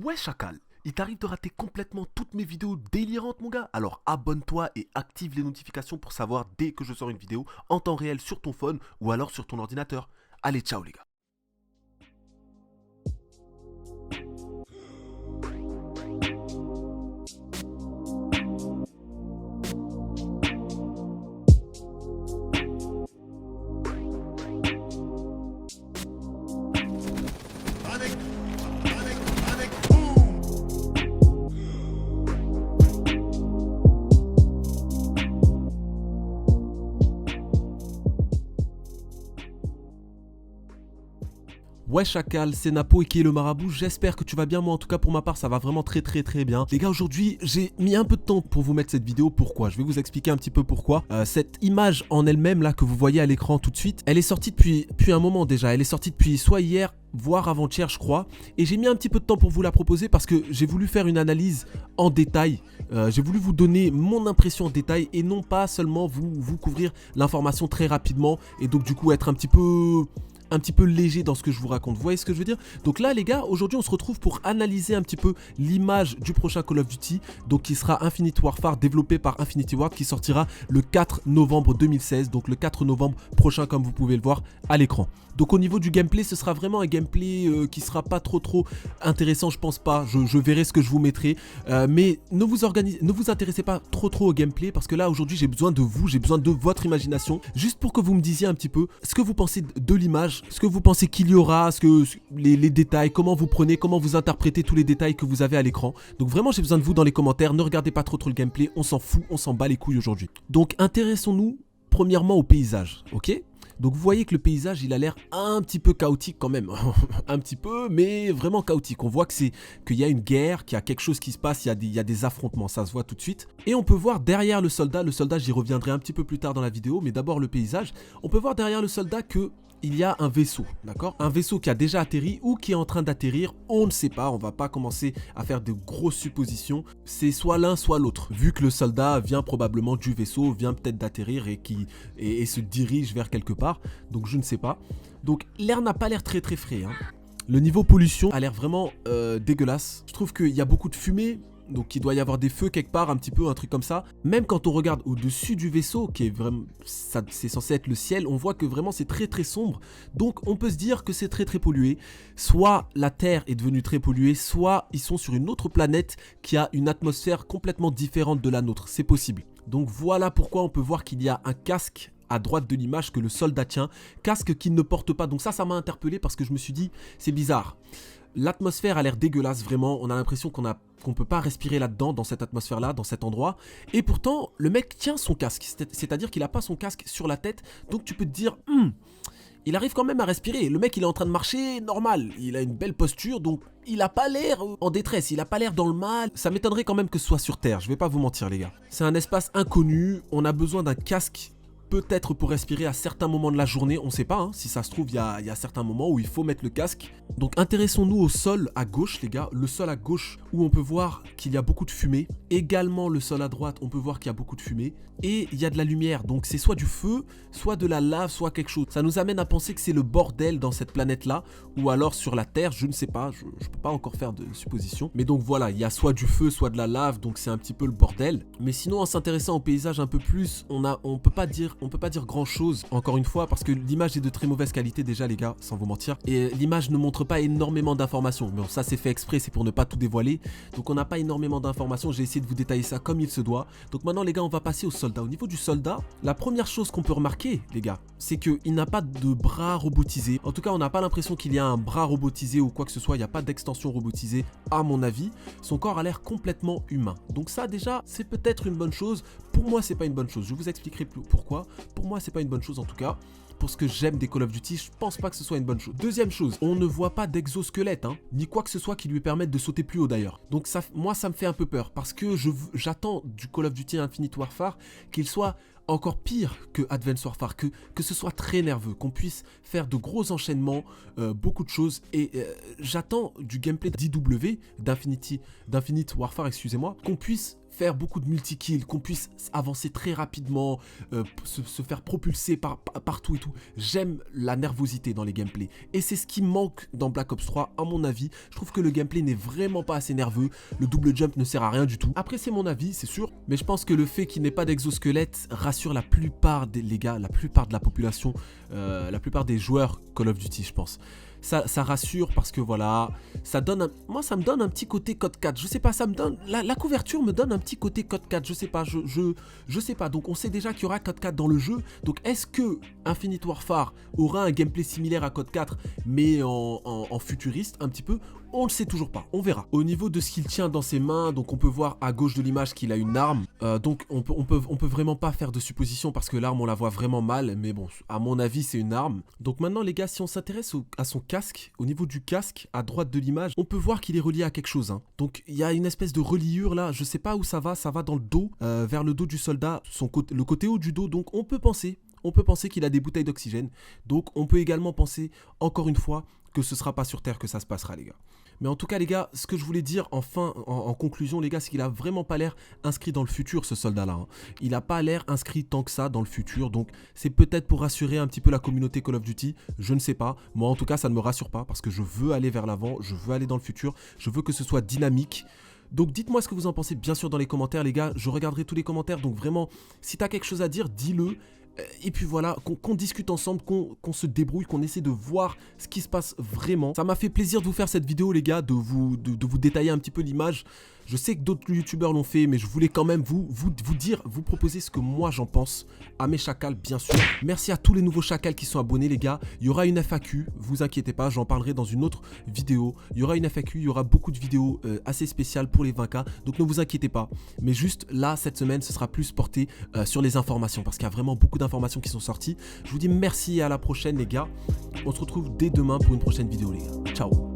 Ouais Chacal, il t'arrive de rater complètement toutes mes vidéos délirantes mon gars? Alors abonne-toi et active les notifications pour savoir dès que je sors une vidéo en temps réel sur ton phone ou alors sur ton ordinateur. Allez ciao les gars. Ouais Chacal, c'est Napo et qui est le marabout, j'espère que tu vas bien, moi en tout cas pour ma part ça va vraiment très bien. Les gars, aujourd'hui j'ai mis un peu de temps pour vous mettre cette vidéo, pourquoi? Je vais vous expliquer un petit peu pourquoi. Cette image en elle-même là que vous voyez à l'écran tout de suite, elle est sortie depuis un moment déjà, elle est sortie depuis soit hier, voire avant-hier je crois, et j'ai mis un petit peu de temps pour vous la proposer parce que j'ai voulu faire une analyse en détail, j'ai voulu vous donner mon impression en détail et non pas seulement vous couvrir l'information très rapidement et donc du coup être un petit peu léger dans ce que je vous raconte. Vous voyez ce que je veux dire? Donc là les gars, aujourd'hui on se retrouve pour analyser un petit peu l'image du prochain Call of Duty, donc qui sera Infinite Warfare, développé par Infinity Ward, qui sortira le 4 novembre 2016, donc le 4 novembre prochain comme vous pouvez le voir à l'écran. Donc au niveau du gameplay, ce sera vraiment un gameplay qui sera pas trop intéressant, je pense pas, je verrai ce que je vous mettrai, mais ne vous intéressez pas trop au gameplay parce que là aujourd'hui j'ai besoin de vous, j'ai besoin de votre imagination, juste pour que vous me disiez un petit peu ce que vous pensez de l'image, ce que vous pensez qu'il y aura, les détails, comment vous prenez, comment vous interprétez tous les détails que vous avez à l'écran. Donc vraiment j'ai besoin de vous dans les commentaires, ne regardez pas trop le gameplay, on s'en fout, on s'en bat les couilles aujourd'hui. Donc intéressons-nous premièrement au paysage, ok? Donc vous voyez que le paysage il a l'air un petit peu chaotique quand même, un petit peu mais vraiment chaotique. On voit qu'il y a une guerre, qu'il y a quelque chose qui se passe, il y a des affrontements, ça se voit tout de suite. Et on peut voir derrière le soldat j'y reviendrai un petit peu plus tard dans la vidéo, mais d'abord le paysage, on peut voir derrière le soldat que il y a un vaisseau, d'accord? Un vaisseau qui a déjà atterri ou qui est en train d'atterrir, on ne sait pas, on va pas commencer à faire de grosses suppositions. C'est soit l'un soit l'autre, vu que le soldat vient probablement du vaisseau, vient peut-être d'atterrir et se dirige vers quelque part, donc je ne sais pas. Donc l'air n'a pas l'air très frais, hein. Le niveau pollution a l'air vraiment dégueulasse. Je trouve qu'il y a beaucoup de fumée. Donc il doit y avoir des feux quelque part, un petit peu, un truc comme ça. Même quand on regarde au-dessus du vaisseau, qui est vraiment, c'est censé être le ciel, on voit que vraiment c'est très sombre. Donc on peut se dire que c'est très pollué. Soit la Terre est devenue très polluée, soit ils sont sur une autre planète qui a une atmosphère complètement différente de la nôtre. C'est possible. Donc voilà pourquoi on peut voir qu'il y a un casque à droite de l'image que le soldat tient. Casque qu'il ne porte pas. Donc ça m'a interpellé parce que je me suis dit, c'est bizarre. L'atmosphère a l'air dégueulasse, vraiment. On a l'impression qu'on peut pas respirer là-dedans, dans cette atmosphère-là, dans cet endroit. Et pourtant, le mec tient son casque. C'est-à-dire qu'il n'a pas son casque sur la tête. Donc tu peux te dire, il arrive quand même à respirer. Le mec, il est en train de marcher normal. Il a une belle posture, donc il a pas l'air en détresse. Il a pas l'air dans le mal. Ça m'étonnerait quand même que ce soit sur Terre. Je vais pas vous mentir, les gars. C'est un espace inconnu. On a besoin d'un casque. Peut-être pour respirer à certains moments de la journée, on sait pas, hein, si ça se trouve il y a certains moments où il faut mettre le casque. Donc intéressons-nous au sol à gauche les gars, le sol à gauche où on peut voir qu'il y a beaucoup de fumée. Également le sol à droite, on peut voir qu'il y a beaucoup de fumée. Et il y a de la lumière, donc c'est soit du feu, soit de la lave, soit quelque chose. Ça nous amène à penser que c'est le bordel dans cette planète-là, ou alors sur la Terre, je ne sais pas, je peux pas encore faire de suppositions. Mais donc voilà, il y a soit du feu, soit de la lave, donc c'est un petit peu le bordel. Mais sinon en s'intéressant au paysage un peu plus, on peut pas dire grand chose, encore une fois, parce que l'image est de très mauvaise qualité déjà les gars, sans vous mentir. Et l'image ne montre pas énormément d'informations. Mais bon, ça c'est fait exprès, c'est pour ne pas tout dévoiler. Donc on n'a pas énormément d'informations, j'ai essayé de vous détailler ça comme il se doit. Donc maintenant les gars, on va passer au soldat. Au niveau du soldat, la première chose qu'on peut remarquer les gars, c'est qu'il n'a pas de bras robotisé. En tout cas, on n'a pas l'impression qu'il y a un bras robotisé ou quoi que ce soit, il n'y a pas d'extension robotisée à mon avis. Son corps a l'air complètement humain. Donc ça déjà, c'est peut-être une bonne chose. Pour moi, c'est pas une bonne chose. Je vous expliquerai pourquoi. Pour moi, c'est pas une bonne chose en tout cas. Pour ce que j'aime des Call of Duty, je pense pas que ce soit une bonne chose. Deuxième chose, on ne voit pas d'exosquelette, hein, ni quoi que ce soit qui lui permette de sauter plus haut d'ailleurs. Donc ça, moi, ça me fait un peu peur parce que j'attends du Call of Duty Infinite Warfare qu'il soit encore pire que Advanced Warfare, que ce soit très nerveux, qu'on puisse faire de gros enchaînements, beaucoup de choses. Et j'attends du gameplay d'IW, d'Infinite Warfare, excusez-moi, qu'on puisse faire beaucoup de multi-kills, qu'on puisse avancer très rapidement, se faire propulser partout et tout. J'aime la nervosité dans les gameplays. Et c'est ce qui manque dans Black Ops 3 à mon avis. Je trouve que le gameplay n'est vraiment pas assez nerveux. Le double jump ne sert à rien du tout. Après c'est mon avis, c'est sûr. Mais je pense que le fait qu'il n'ait pas d'exosquelette rassure la plupart des les gars, la plupart de la population, la plupart des joueurs Call of Duty je pense. Ça rassure parce que voilà, ça donne moi ça me donne un petit côté code 4, je sais pas, ça me donne, la couverture me donne un petit côté code 4, je sais pas, je sais pas, donc on sait déjà qu'il y aura code 4 dans le jeu, donc est-ce que Infinite Warfare aura un gameplay similaire à code 4 mais en futuriste un petit peu? On le sait toujours pas, on verra. Au niveau de ce qu'il tient dans ses mains, donc on peut voir à gauche de l'image qu'il a une arme, donc on peut vraiment pas faire de supposition parce que l'arme on la voit vraiment mal, mais bon, à mon avis c'est une arme. Donc maintenant les gars, si on s'intéresse à son casque, au niveau du casque, à droite de l'image, on peut voir qu'il est relié à quelque chose, hein. Donc il y a une espèce de reliure là, je sais pas où ça va dans le dos, vers le dos du soldat, le côté haut du dos, donc on peut penser qu'il a des bouteilles d'oxygène, donc on peut également penser, encore une fois, que ce sera pas sur Terre que ça se passera les gars. Mais en tout cas les gars, ce que je voulais dire en conclusion les gars, c'est qu'il a vraiment pas l'air inscrit dans le futur ce soldat là, hein. Il a pas l'air inscrit tant que ça dans le futur, donc c'est peut-être pour rassurer un petit peu la communauté Call of Duty, je ne sais pas. Moi en tout cas ça ne me rassure pas parce que je veux aller vers l'avant, je veux aller dans le futur, je veux que ce soit dynamique. Donc dites-moi ce que vous en pensez bien sûr dans les commentaires les gars, je regarderai tous les commentaires, donc vraiment si t'as quelque chose à dire, dis-le. Et puis voilà, qu'on discute ensemble, qu'on se débrouille, qu'on essaie de voir ce qui se passe vraiment. Ça m'a fait plaisir de vous faire cette vidéo les gars, de vous détailler un petit peu l'image. Je sais que d'autres youtubeurs l'ont fait, mais je voulais quand même vous proposer ce que moi j'en pense à mes chacals bien sûr. Merci à tous les nouveaux chacals qui sont abonnés les gars. Il y aura une FAQ, vous inquiétez pas, j'en parlerai dans une autre vidéo. Il y aura une FAQ, il y aura beaucoup de vidéos assez spéciales pour les 20K, donc ne vous inquiétez pas. Mais juste là, cette semaine, ce sera plus porté sur les informations, parce qu'il y a vraiment beaucoup d'informations qui sont sorties. Je vous dis merci et à la prochaine les gars. On se retrouve dès demain pour une prochaine vidéo les gars. Ciao.